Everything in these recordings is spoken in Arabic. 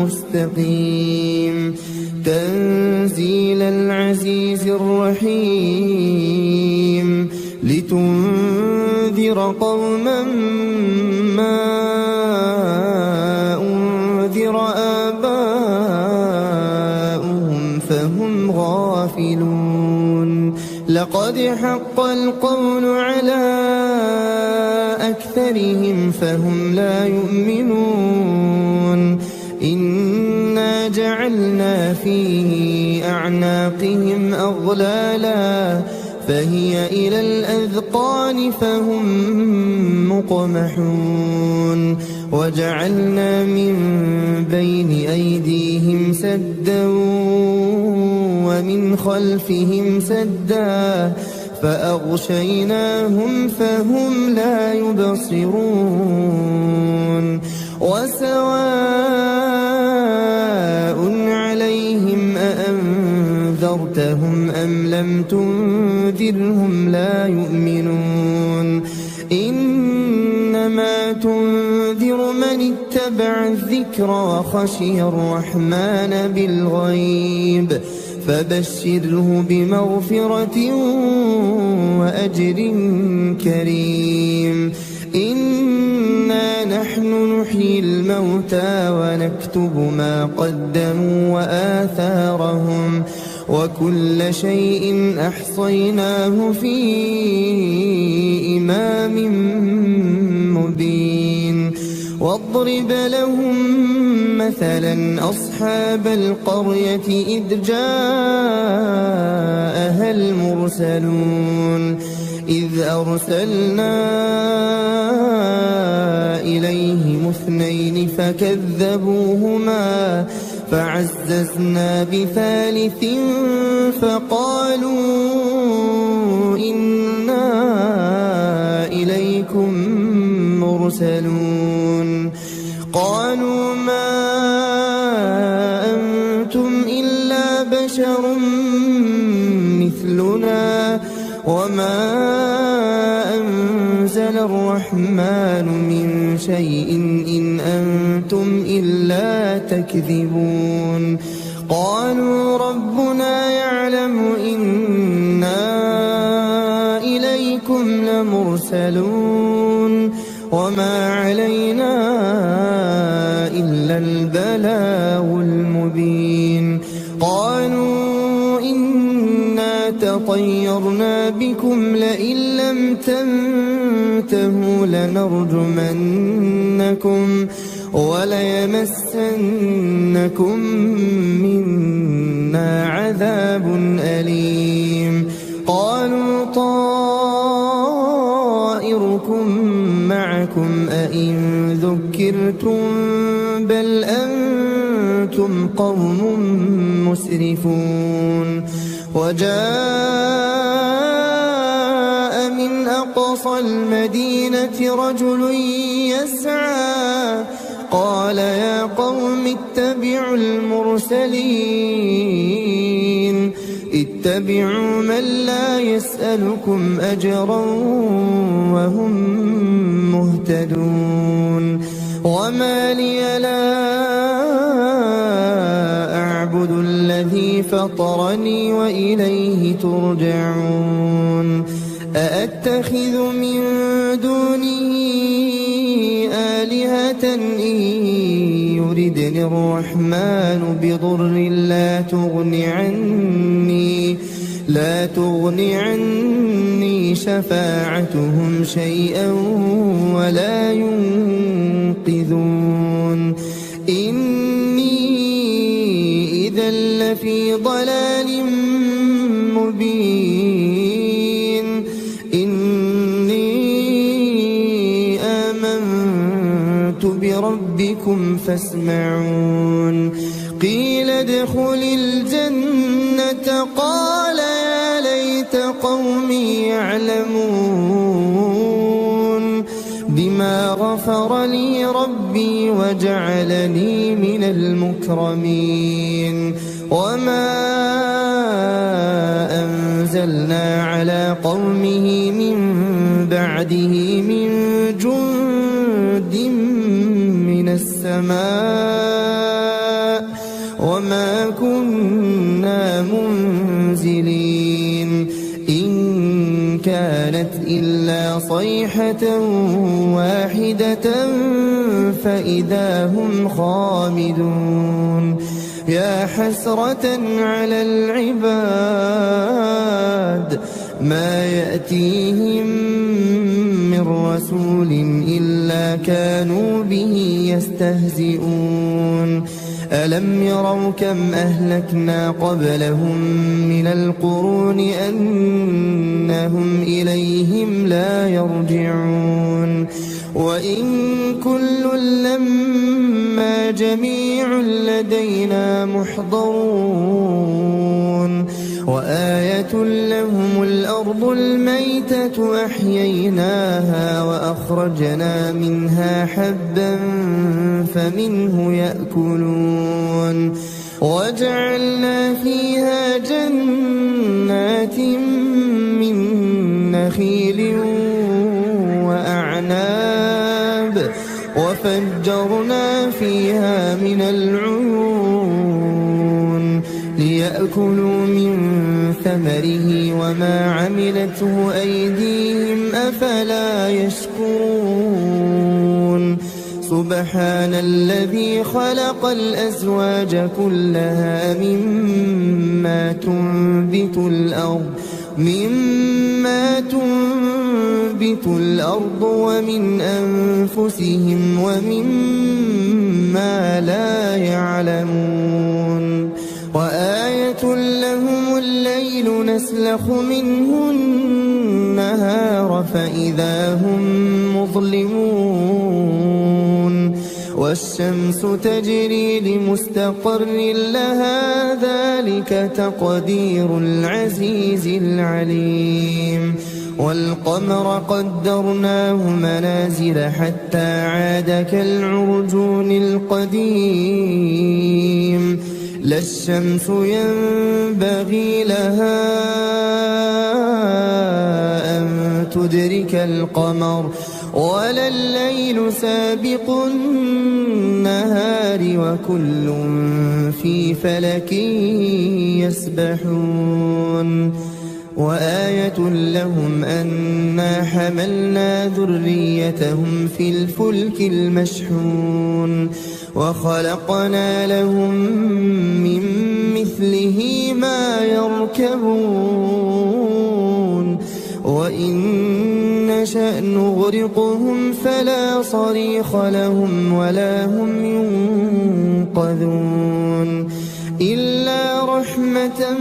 مستقيم تنزيل العزيز الرحيم لتنذر قوما ما أنذر آباؤهم فهم غافلون لقد حق القول على أكثرهم فهم لا يؤمنون إنا جعلنا في أعناقهم أغلالا فهي إلى الأذقان فهم مقمحون وجعلنا من بين أيديهم سدا ومن خلفهم سدا فأغشيناهم فهم لا يبصرون وسواء عليهم أأنذرتهم أم لم تنذرهم لا يؤمنون إنما تنذر من اتبع الذكر وخشي الرحمن بالغيب فبشره بمغفرة وأجر كريم إنا نحن نحيي الموتى ونكتب ما قدموا وآثارهم وكل شيء أحصيناه في إمام مبين واضرب لهم مثلا أصحاب القرية إذ جاءها المرسلون إذ أرسلنا إليهم اثنين فكذبوهما فعززنا بثالث فقالوا إنا إليكم مرسلون قالوا ما أنتم إلا بشر مثلنا وما أنزل الرحمن من شيء إن أنتم إلا تكذبون قالوا ربنا يعلم إنا إليكم لمرسلون وما علينا إلا البلاغ المبين قالوا إنا تطيرنا بكم لئن لم تنتهوا لنرجمنكم وليمسنكم منا عذاب أليم قالوا طائركم معكم أئن ذكرتم بل أنتم قوم مسرفون وجاء من أقصى المدينة رجل يسعى قال يا قوم اتبعوا المرسلين اتبعوا من لا يسألكم أجرا وهم مهتدون وما لي لا أعبد الذي فطرني وإليه ترجعون أأتخذ من دونه آلهة إن يردني الرحمن بضر لا تغن عني شفاعتهم شيئا ولا ينقذون إني إذا لفي ضلال مبين إني آمنت بربكم فاسمعون قيل ادخل الجنة قال يا ليت قومي يعلمون بما غفر لي ربي وجعلني من المكرمين وما أنزلنا على قومه من بعده من جند من السماء وما كنا منزلين إن كانت إلا صيحة واحدة فإذا هم خامدون يا حسرة على العباد ما يأتيهم من رسول إلا كانوا به يستهزئون ألم يروا كم أهلكنا قبلهم من القرون أنهم إليهم لا يرجعون وإن كل لما جميع لدينا محضرون وآية لهم الأرض الميتة أحييناها وأخرجنا منها حبا فمنه يأكلون وجعلنا فيها جنات من نخيل وأعناب وفجرنا فيها من العيون ليأكلوا من ثمره وما عملته أيديهم أفلا يشكرون سبحان الذي خلق الأزواج كلها مما تنبت الأرض ومن أنفسهم ومما لا يعلمون وآية لهم الليل نسلخ منه النهار فإذا هم مظلمون والشمس تجري لمستقر لها ذلك تقدير العزيز العليم والقمر قدرناه منازل حتى عاد كالعرجون القديم لا الشمس ينبغي لها أن تدرك القمر ولا الليل سابق النهار وكل في فلك يسبحون وآية لهم أنا حملنا ذريتهم في الفلك المشحون وخلقنا لهم من مثله ما يركبون وإن نشأ نغرقهم فلا صريخ لهم ولا هم ينقذون إلا رحمة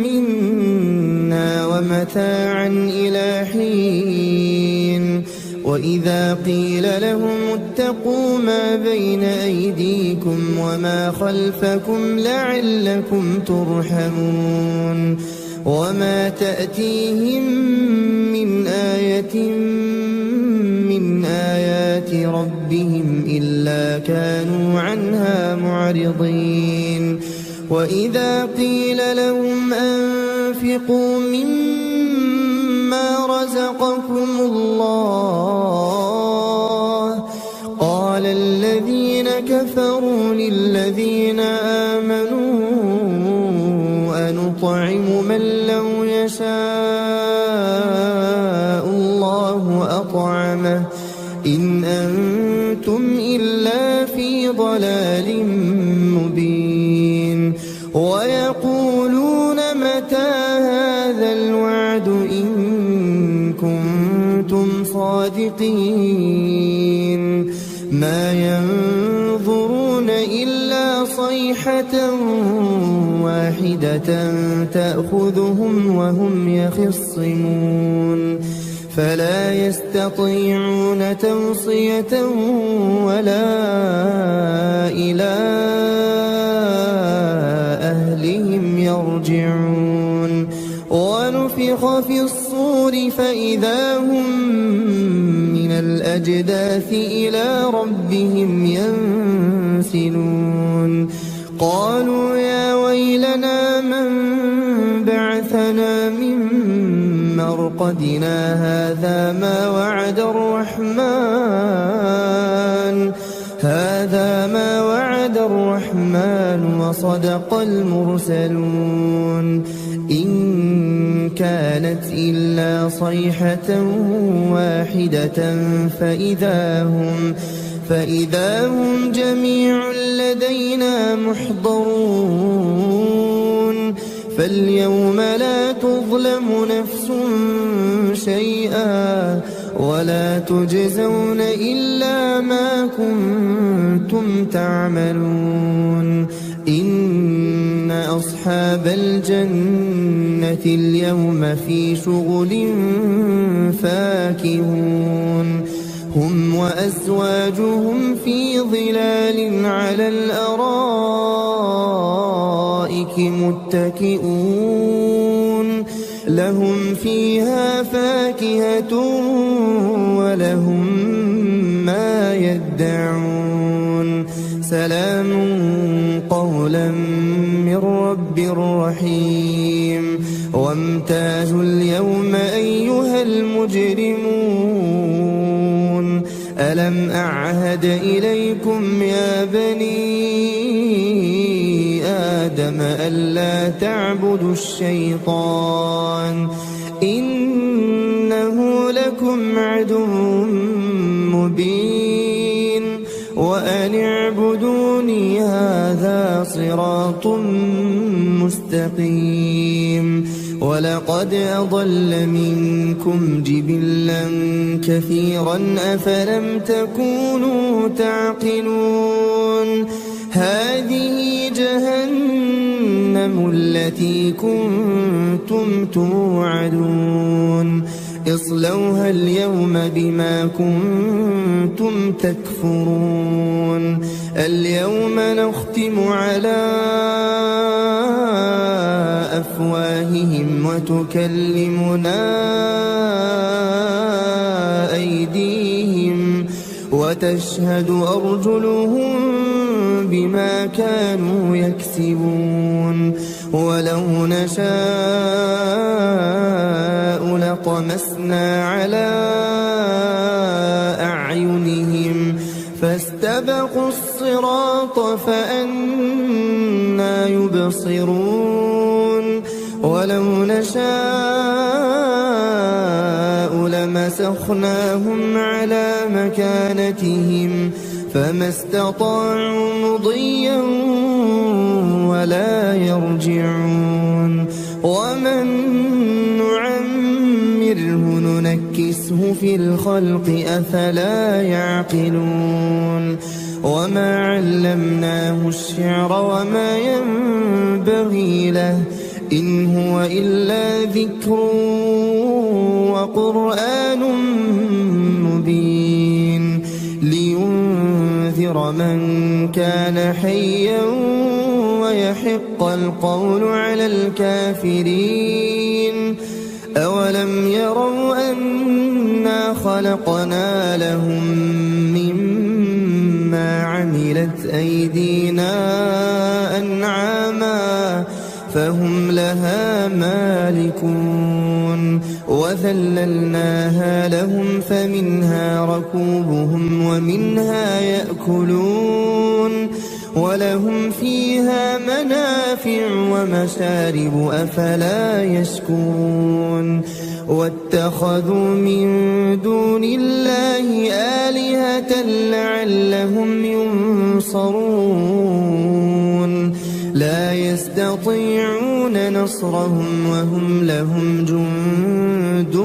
منا ومتاعا إلى حين وإذا قيل لهم اتقوا ما بين أيديكم وما خلفكم لعلكم ترحمون وما تأتيهم من آية من آيات ربهم إلا كانوا عنها معرضين وإذا قيل لهم أنفقوا مما رزقكم الله قال الذين كفروا للذين آمنوا أنطعم من لو يشاء الله أطعمه إن أنتم إلا في ضلال مبين ويقولون متى هذا الوعد إن كنتم صادقين ما ينظرون إلا صيحة واحدة تأخذهم وهم يخصمون فلا يستطيعون توصية ولا إلى أهلهم يرجعون ونفخ في الصور فإذا هم من الأجداث إلى ربهم ينسلون قالوا يا ويلنا من بعثنا من مرقدنا هذا ما وعد الرحمن هذا ما وعد الرحمن وصدق المرسلون إن كانت إلا صيحة واحدة فإذا هم جميع لدينا محضرون فاليوم لا تظلم نفس شيئا ولا تجزون إلا ما كنتم تعملون إن أصحاب الجنة اليوم في شغل فاكهون هم وأزواجهم في ظلال على الأرائك متكئون لهم فيها فاكهة ولهم ما يدعون سلام قولا من رب رحيم وامتازوا اليوم أيها المجرمون ألم أعهد إليكم يا بني آدم ألا تعبدوا الشيطان إنه لكم عدو مبين وأن اعبدوني هذا صراط مستقيم ولقد أضل منكم جبلا كثيرا أفلم تكونوا تعقلون هذه جهنم التي كنتم توعدون اصلوها اليوم بما كنتم تكفرون اليوم نختم على أفواههم وتكلمنا أيديهم وتشهد أرجلهم بما كانوا يكسبون ولو نشاء لطمسنا على أعينهم فاستبقوا الصراط فأنى يبصرون ولو نشاء لمسخناهم على مكانتهم فما استطاعوا مضيا ولا يرجعون ومن نعمره ننكسه في الخلق أفلا يعقلون وما علمناه الشعر وما ينبغي له إن هو إلا ذكر وقرآن مبين لينذر من كان حيا ويحق القول على الكافرين أولم يروا أنا خلقنا لهم مما عملت أيدينا أنعاما فهم لها مالكون وذللناها لهم فمنها ركوبهم ومنها يأكلون ولهم فيها منافع ومشارب أفلا يشكرون واتخذوا من دون الله آلهة لعلهم ينصرون لا يستطيعون نصرهم وهم لهم جند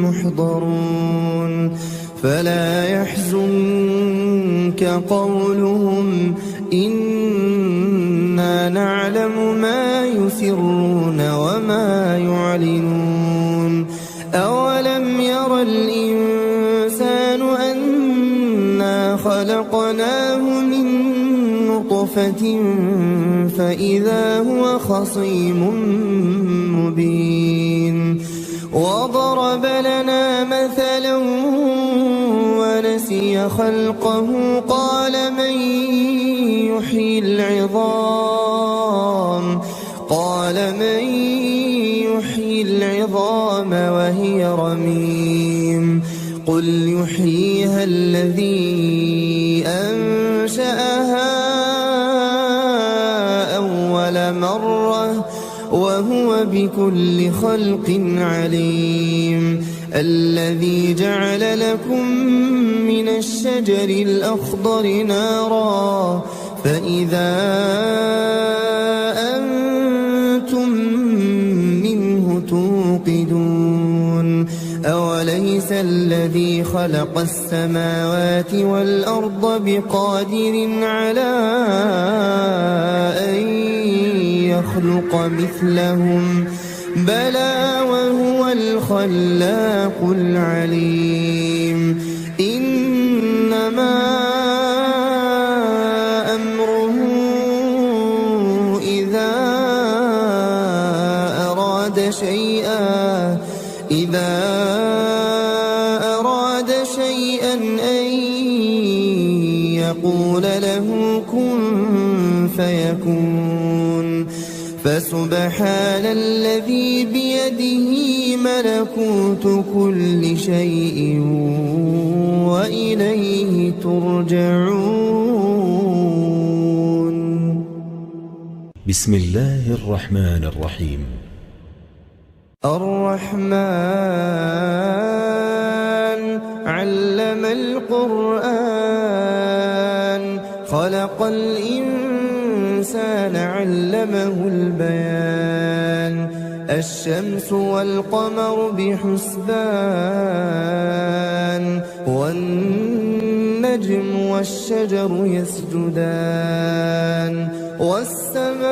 محضرون فلا يحزنك قولهم إنا نعلم ما يسرون وما يعلنون أولم ير الإنسان أنا خلقناه من نطفة فإذا هو خصيم مبين وضرب لنا مثلا ونسي خلقه قال من يحيي العظام وهي رميم قل يحييها الذي مرة وهو بكل خلق عليم الذي جعل لكم من الشجر الأخضر نارا فإذا أنتم منه توقدون أوليس الذي خلق السماوات والأرض بقادر على أن يخلق مثلهم بلى وهو الخلاق العليم إنما أمره إذا أراد شيئا أن يقول له كن فيكون فسبحان الذي بيده ملكوت كل شيء وإليه ترجعون. بسم الله الرحمن الرحيم. الرحمن علم القرآن خلق الإنسان علمه البيان الشمس والقمر بحسبان والنجم والشجر يسجدان والسماء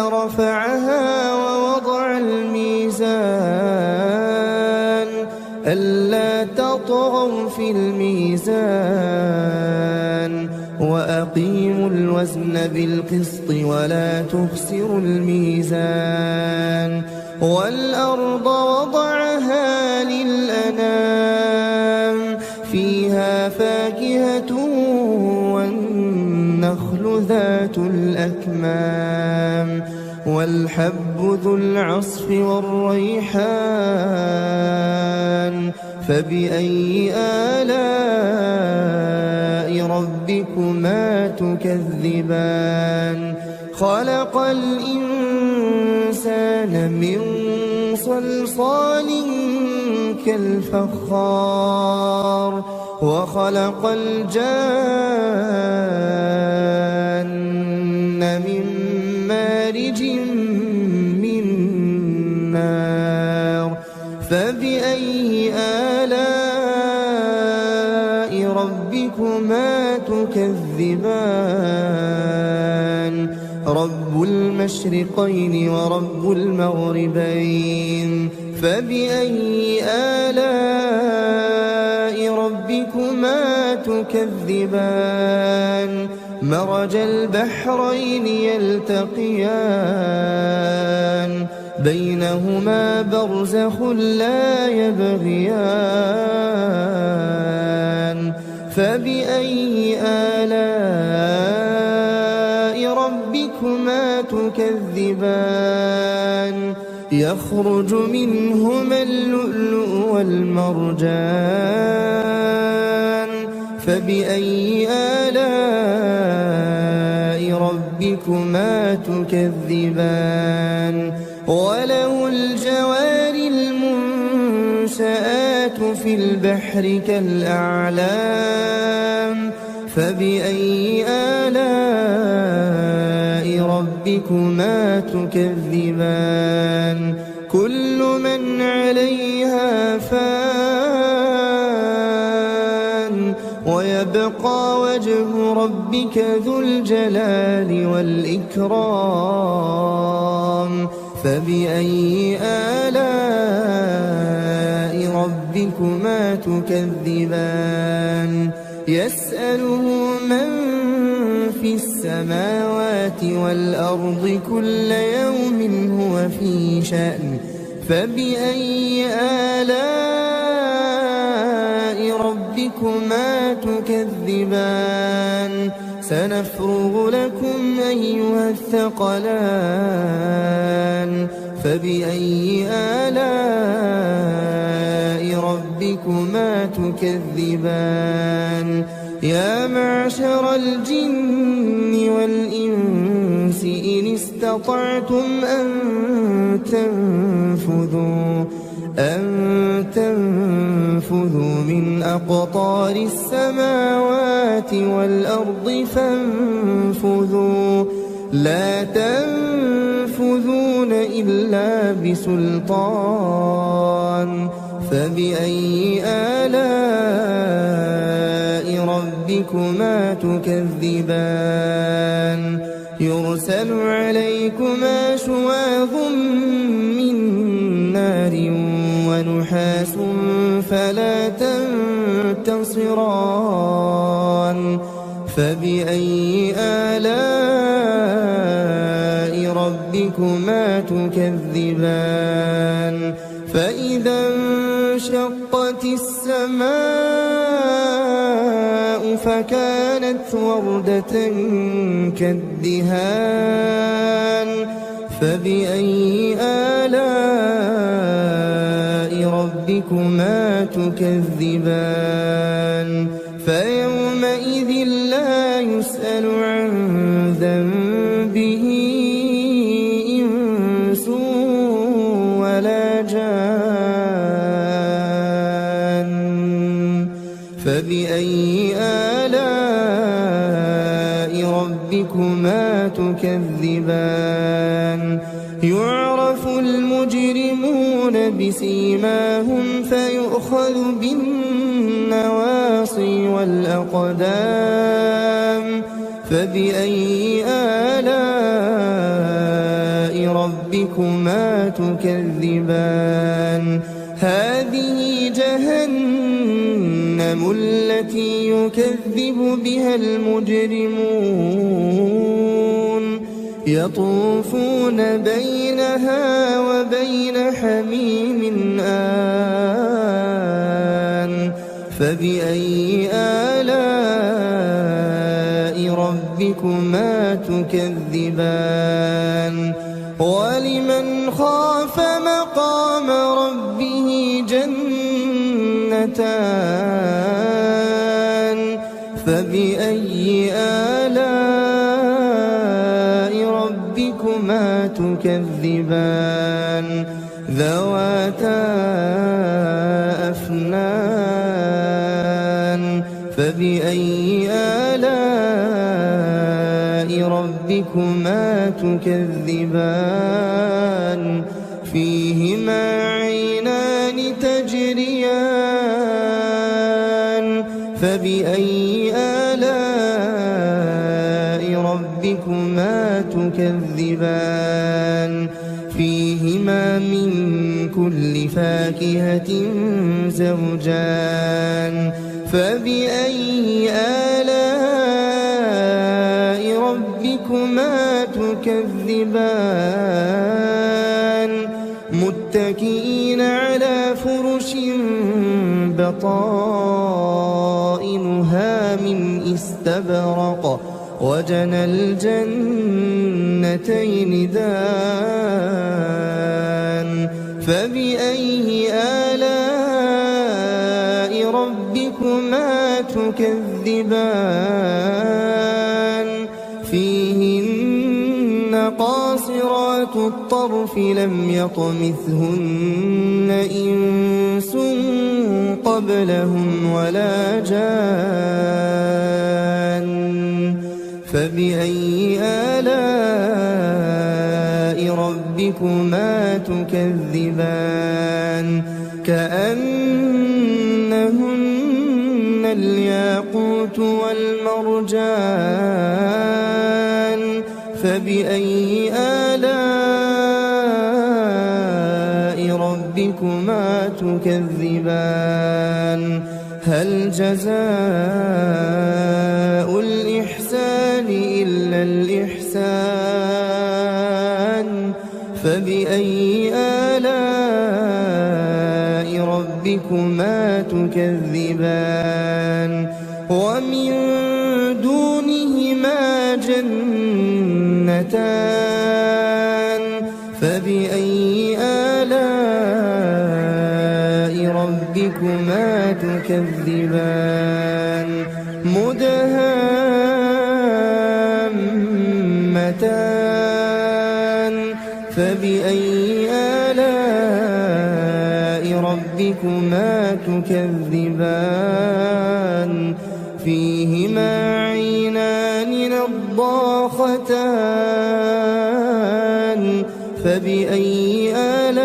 رفعها ووضع الميزان ألا تطغوا في الميزان وأقيموا الوزن بالقسط ولا تخسروا الميزان والأرض وضعها للأنام فيها فاكهة والنخل ذات الأكمام والحب ذو العصف والريحان فبأي آلاء ربكما تكذبان خلق الإنسان من صلصال كالفخار وخلق الجان من مارج من نار فبأي آلاء ربكما تكذبان رب المشرقين ورب المغربين فبأي آلاء ربكما تكذبان مرج البحرين يلتقيان بينهما برزخ لا يبغيان فبأي آلاء ربكما تكذبان يخرج منهما اللؤلؤ والمرجان فبأي آلاء ربكما تكذبان وله الجوار المنشآت في البحر كالأعلام فبأي آلاء ربكما تكذبان كل من عليها فان ويبقى وجه ربك ذو الجلال والإكرام فبأي آلاء ربكما تكذبان يسأله من في السماوات والأرض كل يوم هو في شأن فبأي آلاء ربكما تكذبان سنفرغ لكم أيها الثقلان فبأي آلاء ربكما تكذبان يا معشر الجن والإنس إن استطعتم أن تنفذوا من أقطار السماوات والأرض فانفذوا لا تنفذون إلا بسلطان فبأي آلاء ربكما تكذبان يرسل عليكما شواظ من نار ونحاس فلا تنتصران فبأي آلاء ربكما تكذبان فإذا انشقت السماء فكانت وردة كالدهان فبأي آلاء ربكما تكذبان فيومئذ لا يسأل عن ذنبه إنس ولا جان فبأي آلاء ربكما تكذبان يعرف المجرمون بسيماهم فيؤخذ بالنواصي والأقدام فبأي آلاء ربكما تكذبان هذه جهنم التي يكذب بها المجرمون يطوفون بينها وبين حميم آن فبأي آلاء ربكما تكذبان ولمن خاف مقام ربه جنتان فبأي آلاء ربكما تكذبان ذواتا أفنان فبأي آلاء ربكما تكذبان فيهما عينان تجريان فبأي آلاء ربكما تكذبان فيهما من كل فاكهة زوجان فبأي آلاء ربكما تكذبان متكئين على فرش بطائنها من استبرق وجنى الجنتين دان فبأي آلاء ربكما تكذبان فيهن قاصرات الطرف لم يطمثهن إنس قبلهم ولا جان فبأي آلاء ربكما تكذبان كأنهن الياقوت والمرجان فبأي آلاء ربكما تكذبان هل جزاء الإحسان إلا الإحسان فبأي آلاء ربكما تكذبان ومن دونهما جنتان فبأي آلاء ربكما تكذبان فيهما عينان نضاختان فبأي آلاء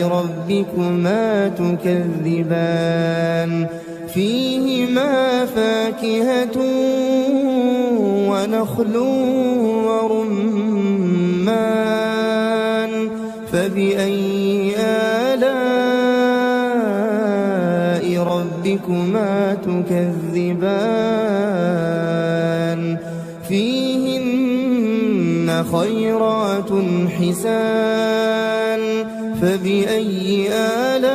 ربكما تكذبان فيهما فاكهة ونخل ورمان فبأي آلاء ربكما تكذبان فيهن خيرات حسان فبأي آلاء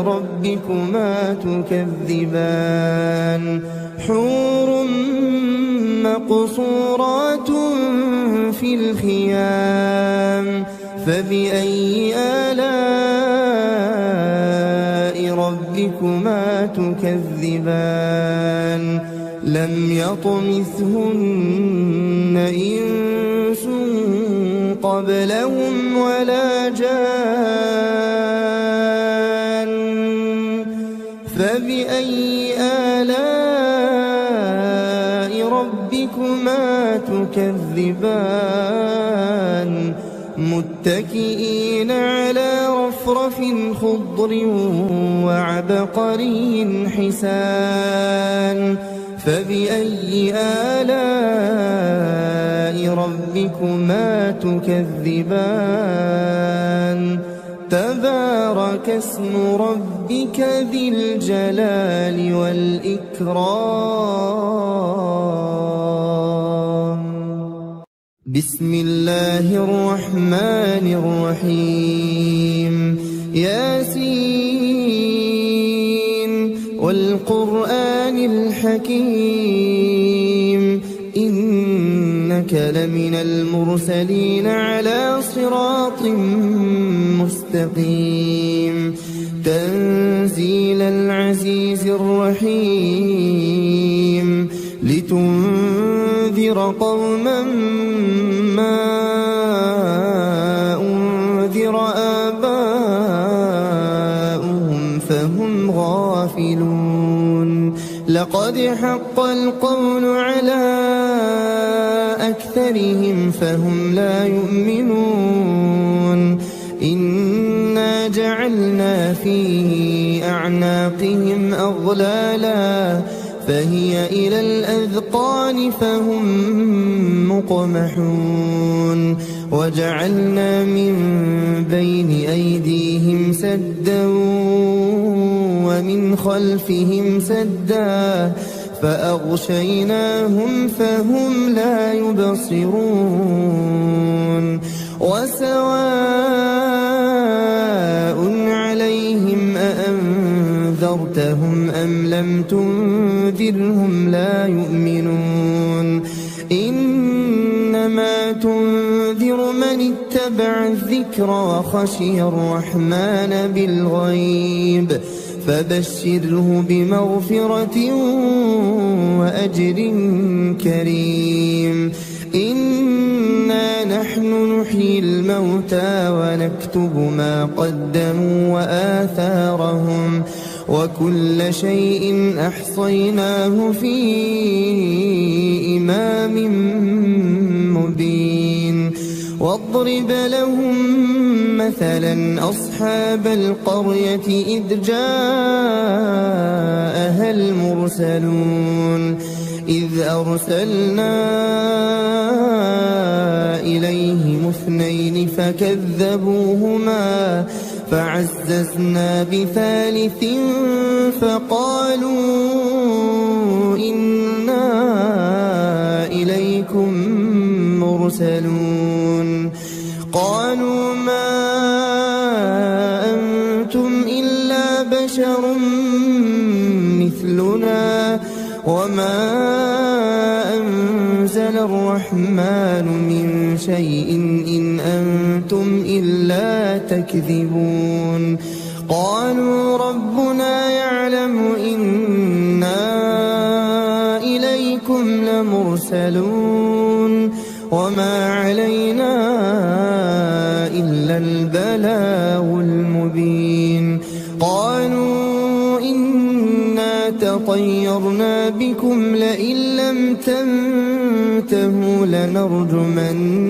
ربكما تكذبان حور مقصورات في الخيام فبأي آلاء ربكما تكذبان لم يطمثهن إنس قبلهم ولا جان فبأي آلاء ربكما تكذبان متكئين على رفرف خضر وعبقري حسان فبأي آلاء ربكما تكذبان تبارك اسم ربك ذي الجلال والإكرام بسم الله الرحمن الرحيم ياسين والقرآن الحكيم إنك لمن المرسلين على صراط مستقيم تنزيل العزيز الرحيم لتنذر قوما ما أنذر آباؤهم فهم غافلون لقد حق القول على أكثرهم فهم لا يؤمنون إنا جعلنا في أعناقهم أغلالا فهي إلى الأذقان فهم مقمحون وجعلنا من بين أيديهم سدا ومن خلفهم سدا فأغشيناهم فهم لا يبصرون وسواء عليهم أأنذرتهم أم لم تنذرهم لا يؤمنون إنما تنذر من اتبع الذكر وخشي الرحمن بالغيب فبشره بمغفرة وأجر كريم إنا نحن نحيي الموتى ونكتب ما قدموا وآثارهم وكل شيء أحصيناه في إمام مبين واضرب لهم مثلا أصحاب القرية إذ جاءها المرسلون إذ أرسلنا إليهم اثنين فكذبوهما فعززنا بثالث فقالوا إنا إليكم مرسلون قالوا ما أنتم إلا بشر مثلنا وما أنزل الرحمن من شيء إن أنتم إلا تكذبون قالوا ربنا يعلم إنا إليكم لمرسلون وما علينا إلا البلاغ المبين قالوا إنا لطيرنا بكم لئن لم تنتهوا لنرجمنكم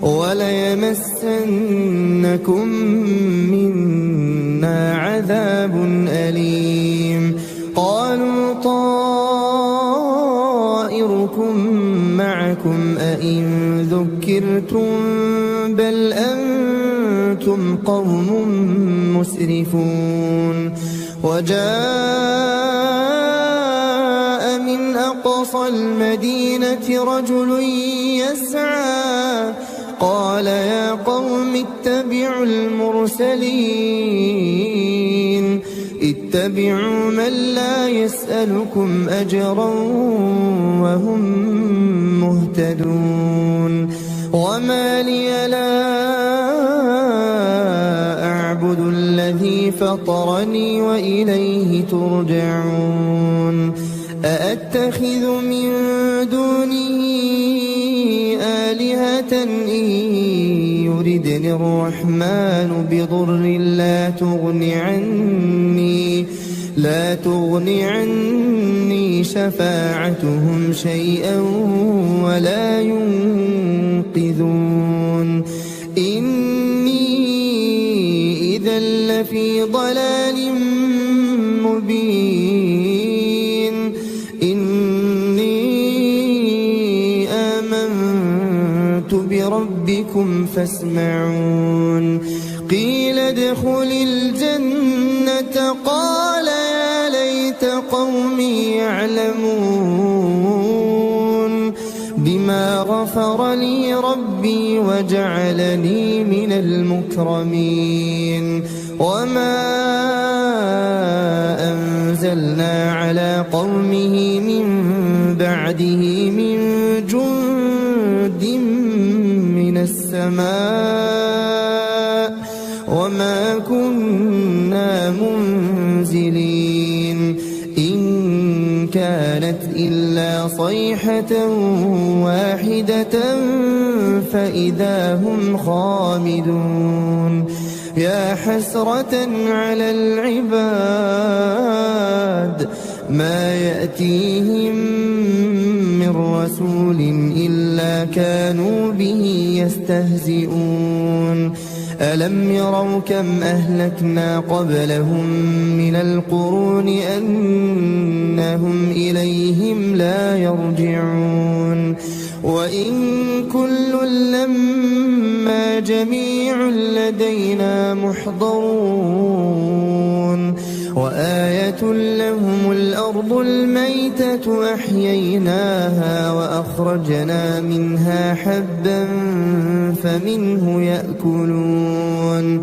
وليمسنكم منا عذاب أليم قالوا طائركم معكم أئن ذكرتم بل أنتم قوم مسرفون وجاء من أقصى المدينة رجل يسعى قال يا قوم اتبعوا المرسلين اتبعوا من لا يسألكم أجرا وهم مهتدون وما لي لا أعبد الذي فطرني وإليه ترجعون أأتخذ من دونه آلهة إن يردني الرحمن بضر لا تغني عني شفاعتهم شيئا ولا ينقذون إني إذا لفي ضلال مبين إني آمنت بربكم فاسمعون قيل ادخل الجنة قال يا ليت قومي يعلمون بما غفر لي ربي وجعلني من المكرمين وما أنزلنا على قومه من بعده من جند من السماء وما كنا منزلين إن كانت إلا صيحة واحدة فإذا هم خامدون يا حسرة على العباد ما يأتيهم من رسول إلا كانوا به يستهزئون ألم يروا كم أهلكنا قبلهم من القرون أنهم إليهم لا يرجعون وإن كل لما جميع لدينا محضرون وآية لهم الأرض الميتة أحييناها وأخرجنا منها حبا فمنه يأكلون